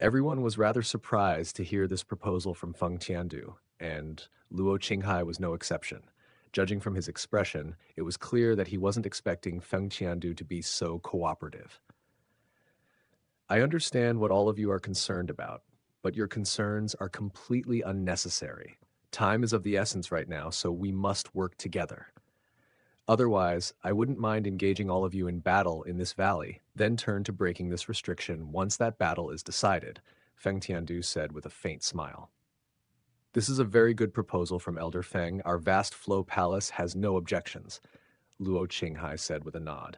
Everyone was rather surprised to hear this proposal from Feng Tiandu, and Luo Qinghai was no exception. Judging from his expression, it was clear that he wasn't expecting Feng Tiandu to be so cooperative. I understand what all of you are concerned about, but your concerns are completely unnecessary. Time is of the essence right now, so we must work together. Otherwise, I wouldn't mind engaging all of you in battle in this valley, then turn to breaking this restriction once that battle is decided, Feng Tiandu said with a faint smile. This is a very good proposal from Elder Feng. Our vast flow palace has no objections, Luo Qinghai said with a nod.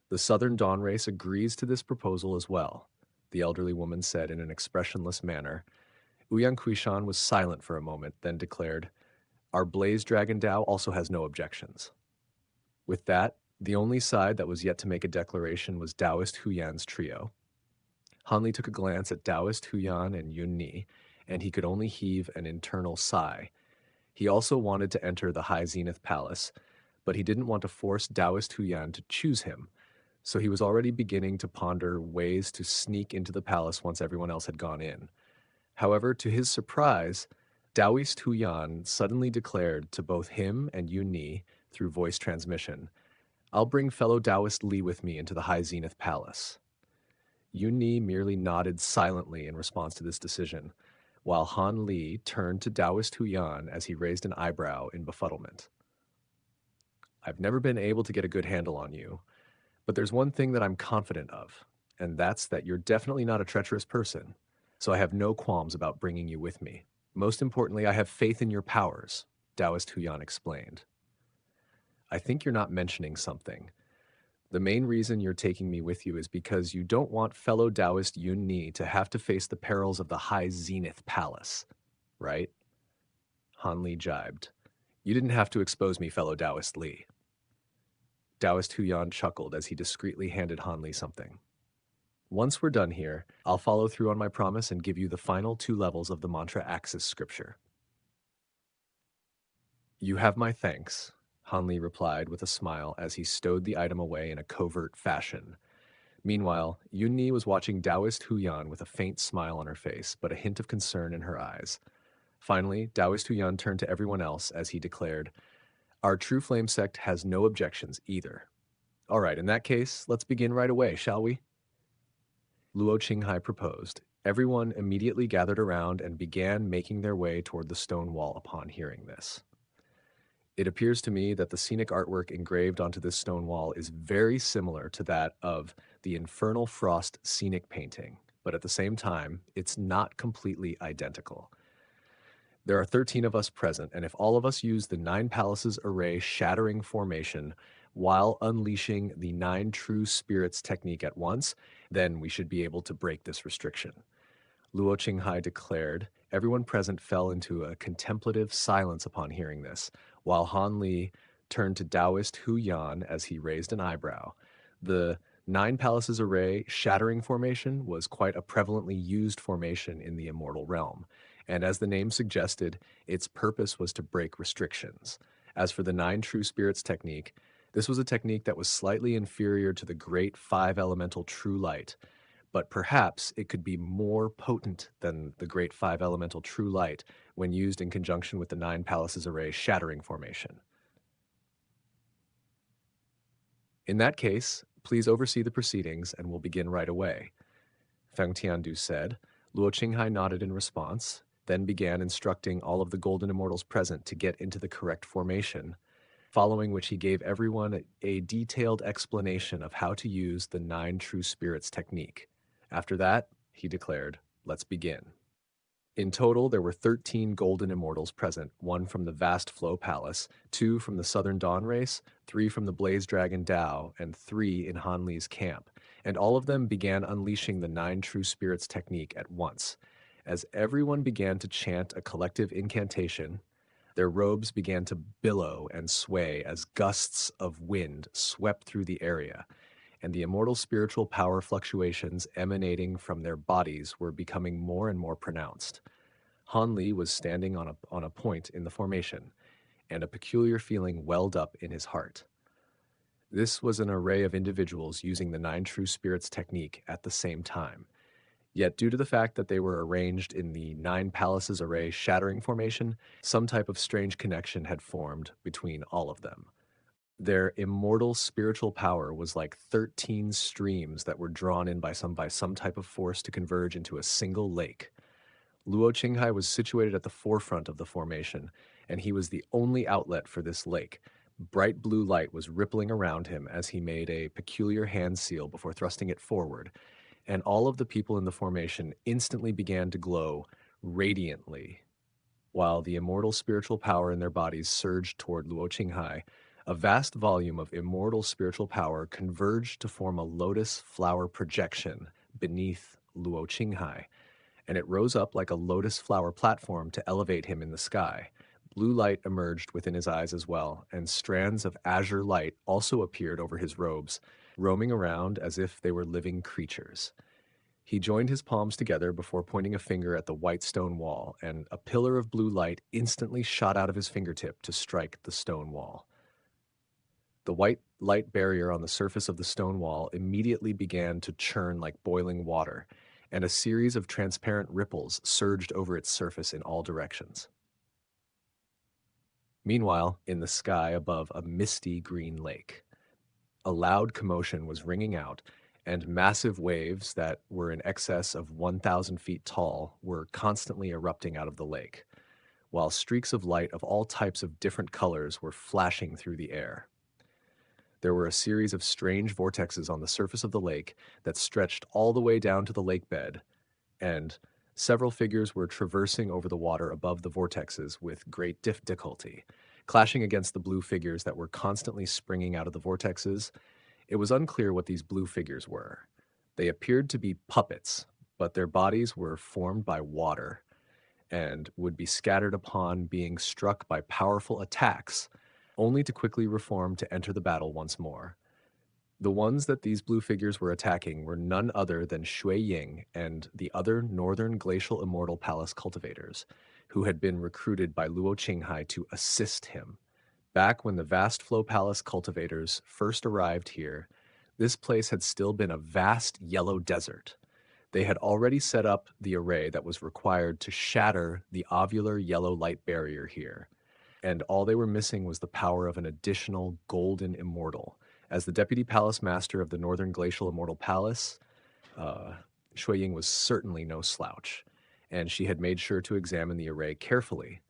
The Southern Dawn race agrees to this proposal as well, the elderly woman said in an expressionless manner. Ouyang Kuishan was silent for a moment, then declared, Our Blaze Dragon Dao also has no objections. With that, the only side that was yet to make a declaration was Taoist Huyan's trio. Hanli took a glance at Taoist Huyan and Yunni, and he could only heave an internal sigh. He also wanted to enter the High Zenith Palace, but he didn't want to force Taoist Huyan to choose him, so he was already beginning to ponder ways to sneak into the palace once everyone else had gone in. However, to his surprise, Taoist Huyan suddenly declared to both him and Yunni through voice transmission, I'll bring fellow Taoist Li with me into the High Zenith Palace. Yunni merely nodded silently in response to this decision, while Han Li turned to Taoist Huyan as he raised an eyebrow in befuddlement. I've never been able to get a good handle on you, but there's one thing that I'm confident of, and that's that you're definitely not a treacherous person, so I have no qualms about bringing you with me. Most importantly, I have faith in your powers, Taoist Huyan explained. I think you're not mentioning something. The main reason you're taking me with you is because you don't want fellow Taoist Yun Ni to have to face the perils of the High Zenith Palace, right? Han Li jibed. You didn't have to expose me, fellow Taoist Li. Taoist Huyan chuckled as he discreetly handed Han Li something. Once we're done here, I'll follow through on my promise and give you the final 2 levels of the mantra Axis scripture. You have my thanks, Han Li replied with a smile as he stowed the item away in a covert fashion. Meanwhile, Yunni was watching Taoist Huyan with a faint smile on her face, but a hint of concern in her eyes. Finally, Taoist Huyan turned to everyone else as he declared, Our True Flame sect has no objections either. All right, in that case, let's begin right away, shall we? Luo Qinghai proposed. Everyone immediately gathered around and began making their way toward the stone wall upon hearing this. It appears to me that the scenic artwork engraved onto this stone wall is very similar to that of the Infernal Frost scenic painting, but at the same time, it's not completely identical. There are 13 of us present, and if all of us use the 9 Palaces Array shattering formation while unleashing the 9 True Spirits technique at once, then we should be able to break this restriction. Luo Qinghai declared. Everyone present fell into a contemplative silence upon hearing this, while Han Li turned to Taoist Hu Yan as he raised an eyebrow. The 9 Palaces Array shattering formation was quite a prevalently used formation in the Immortal realm, and as the name suggested, its purpose was to break restrictions. As for the 9 True Spirits technique, this was a technique that was slightly inferior to the Great 5 Elemental True Light, but perhaps it could be more potent than the Great 5 Elemental True Light when used in conjunction with the 9 Palaces Array shattering formation. In that case, please oversee the proceedings and we'll begin right away, Feng Tiandu said. Luo Qinghai nodded in response, then began instructing all of the Golden Immortals present to get into the correct formation, following which he gave everyone a detailed explanation of how to use the 9 True Spirits technique. After that, he declared, let's begin. In total, there were 13 Golden Immortals present, 1 from the Vast Flow Palace, 2 from the Southern Dawn race, 3 from the Blaze Dragon Dao, and 3 in Han Li's camp, and all of them began unleashing the 9 True Spirits technique at once. As everyone began to chant a collective incantation, their robes began to billow and sway as gusts of wind swept through the area, and the immortal spiritual power fluctuations emanating from their bodies were becoming more and more pronounced. Han Li was standing on a point in the formation, and a peculiar feeling welled up in his heart. This was an array of individuals using the 9 True Spirits technique at the same time. Yet, due to the fact that they were arranged in the Nine Palaces Array shattering formation, some type of strange connection had formed between all of them. Their immortal spiritual power was like 13 streams that were drawn in by some type of force to converge into a single lake. Luo Qinghai was situated at the forefront of the formation, and he was the only outlet for this lake. Bright blue light was rippling around him as he made a peculiar hand seal before thrusting it forward, and all of the people in the formation instantly began to glow radiantly, while the immortal spiritual power in their bodies surged toward Luo Qinghai. A vast volume of immortal spiritual power converged to form a lotus flower projection beneath Luo Qinghai, and it rose up like a lotus flower platform to elevate him in the sky. Blue light emerged within his eyes as well, and strands of azure light also appeared over his robes, roaming around as if they were living creatures. He joined his palms together before pointing a finger at the white stone wall, and a pillar of blue light instantly shot out of his fingertip to strike the stone wall. The white light barrier on the surface of the stone wall immediately began to churn like boiling water, and a series of transparent ripples surged over its surface in all directions. Meanwhile, in the sky above a misty green lake, a loud commotion was ringing out, and massive waves that were in excess of 1,000 feet tall were constantly erupting out of the lake, while streaks of light of all types of different colors were flashing through the air. There were a series of strange vortexes on the surface of the lake that stretched all the way down to the lake bed, and several figures were traversing over the water above the vortexes with great difficulty, clashing against the blue figures that were constantly springing out of the vortexes. It was unclear what these blue figures were. They appeared to be puppets, but their bodies were formed by water and would be scattered upon being struck by powerful attacks, only to quickly reform to enter the battle once more. The ones that these blue figures were attacking were none other than Shui Ying and the other Northern Glacial Immortal Palace cultivators, who had been recruited by Luo Qinghai to assist him. Back when the Vast Flow Palace cultivators first arrived here, this place had still been a vast yellow desert. They had already set up the array that was required to shatter the ovular yellow light barrier here, and all they were missing was the power of an additional golden immortal. As the deputy palace master of the Northern Glacial Immortal Palace, Shui Ying was certainly no slouch, and she had made sure to examine the array carefully.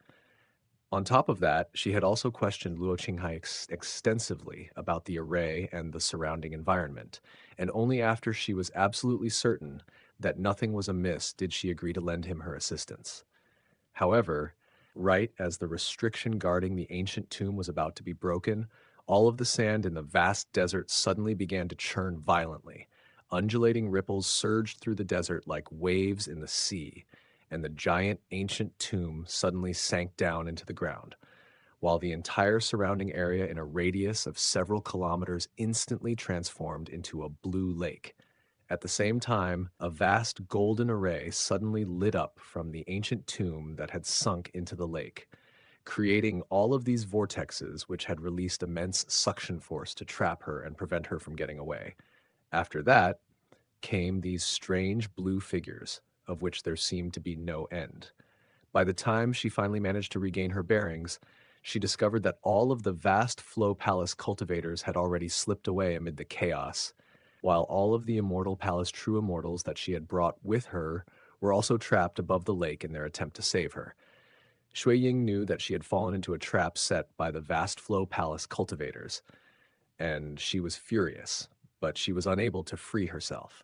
On top of that, she had also questioned Luo Qinghai extensively about the array and the surrounding environment, and only after she was absolutely certain that nothing was amiss did she agree to lend him her assistance. However, right as the restriction guarding the ancient tomb was about to be broken, all of the sand in the vast desert suddenly began to churn violently. Undulating ripples surged through the desert like waves in the sea, and the giant ancient tomb suddenly sank down into the ground, while the entire surrounding area in a radius of several kilometers instantly transformed into a blue lake. At the same time, a vast golden array suddenly lit up from the ancient tomb that had sunk into the lake, creating all of these vortexes which had released immense suction force to trap her and prevent her from getting away. After that came these strange blue figures, of which there seemed to be no end. By the time she finally managed to regain her bearings, she discovered that all of the Vast Flow Palace cultivators had already slipped away amid the chaos, while all of the Immortal Palace true immortals that she had brought with her were also trapped above the lake in their attempt to save her. Shui Ying knew that she had fallen into a trap set by the Vast Flow Palace cultivators, and she was furious, but she was unable to free herself.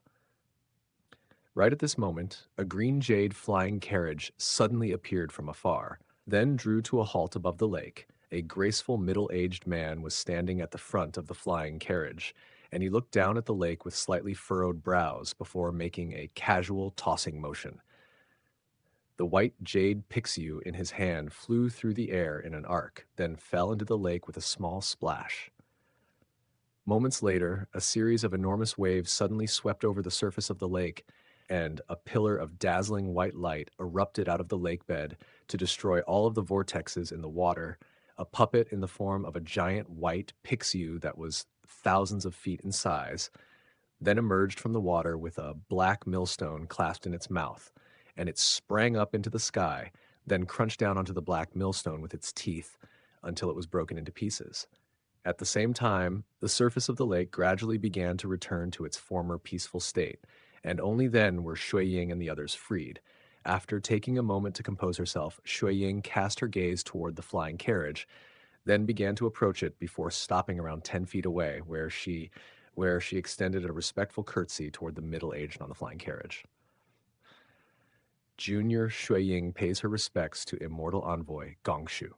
Right at this moment, a green jade flying carriage suddenly appeared from afar, then drew to a halt above the lake. A graceful middle-aged man was standing at the front of the flying carriage, and he looked down at the lake with slightly furrowed brows before making a casual tossing motion. The white jade pixiu in his hand flew through the air in an arc, then fell into the lake with a small splash. Moments later, a series of enormous waves suddenly swept over the surface of the lake, and a pillar of dazzling white light erupted out of the lake bed to destroy all of the vortexes in the water. A puppet in the form of a giant white pixiu that was thousands of feet in size then emerged from the water with a black millstone clasped in its mouth, and it sprang up into the sky, then crunched down onto the black millstone with its teeth until it was broken into pieces. At the same time, the surface of the lake gradually began to return to its former peaceful state, and only then were Shui Ying and the others freed. After taking a moment to compose herself, Shui Ying cast her gaze toward the flying carriage, then began to approach it before stopping around 10 feet away, where she extended a respectful curtsy toward the middle-aged on the flying carriage. Junior Shui Ying pays her respects to Immortal Envoy Gongshu.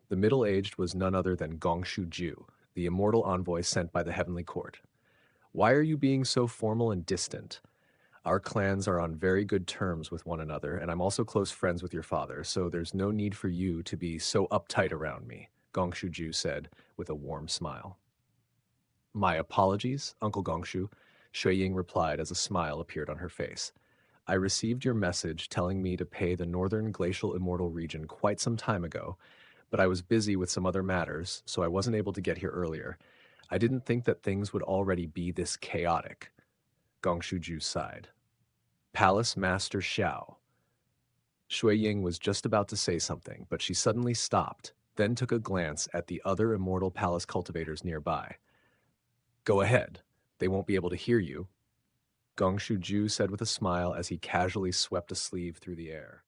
The middle-aged was none other than Gongshu Ju, the Immortal Envoy sent by the Heavenly Court. Why are you being so formal and distant? Our clans are on very good terms with one another, and I'm also close friends with your father, so there's no need for you to be so uptight around me, Gongshu Ju said with a warm smile. My apologies, Uncle Gongshu, Shui Ying replied as a smile appeared on her face. I received your message telling me to pay the Northern Glacial Immortal region quite some time ago, but I was busy with some other matters, so I wasn't able to get here earlier. I didn't think that things would already be this chaotic. Gongshu Ju sighed. Palace Master Xiao. Shui Ying was just about to say something, but she suddenly stopped, then took a glance at the other immortal palace cultivators nearby. Go ahead. They won't be able to hear you, Gongshu Ju said with a smile as he casually swept a sleeve through the air.